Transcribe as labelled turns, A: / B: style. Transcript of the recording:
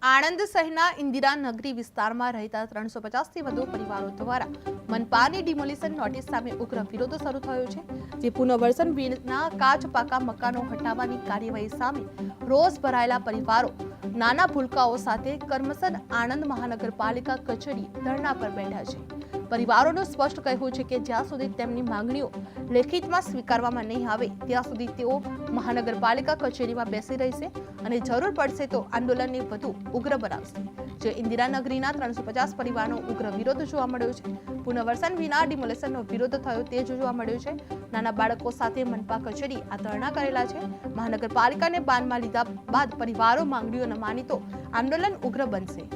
A: આણંદ શહેરના ઇન્દિરાનગરી વિસ્તારમાં રહેતા 350થી વધુ પરિવારો દ્વારા મનપાની ડિમોલિશન નોટિસ સામે ઉગ્ર વિરોધ શરૂ થયો છે, જે પુનર્વસન વિના કાચ પાકા મકાનો હટાવવાની કાર્યવાહી સામે રોષ ભરાયેલા પરિવારો નાના ભૂલકાઓ સાથે કરમસદ આણંદ મહાનગરપાલિકા કચેરી ધરણા પર બેઠા છે. પરિવારોનું સ્પષ્ટ કહેવું છે કે જ્યાં સુધી તેમની માંગણીઓ લેખિતમાં સ્વીકારવામાં નહીં આવે ત્યાં સુધી તેઓ મહાનગરપાલિકા કચેરીમાં બેસી રહેશે અને જરૂર પડશે તો આંદોલનને વધુ ઉગ્ર બનાવશે. જે ઇન્દિરાનગરીના 350 પરિવારનો ઉગ્ર વિરોધ જોવા મળ્યો છે. પુનર્વસન વિના ડિમોલેશનનો વિરોધ થયો તે જોવા મળ્યો છે. નાના બાળકો સાથે મનપા કચેરી આ ધરણા કરેલા છે. મહાનગરપાલિકાને બાનમાં લીધા બાદ પરિવારો માંગણીઓ ન માની તો આંદોલન ઉગ્ર બનશે.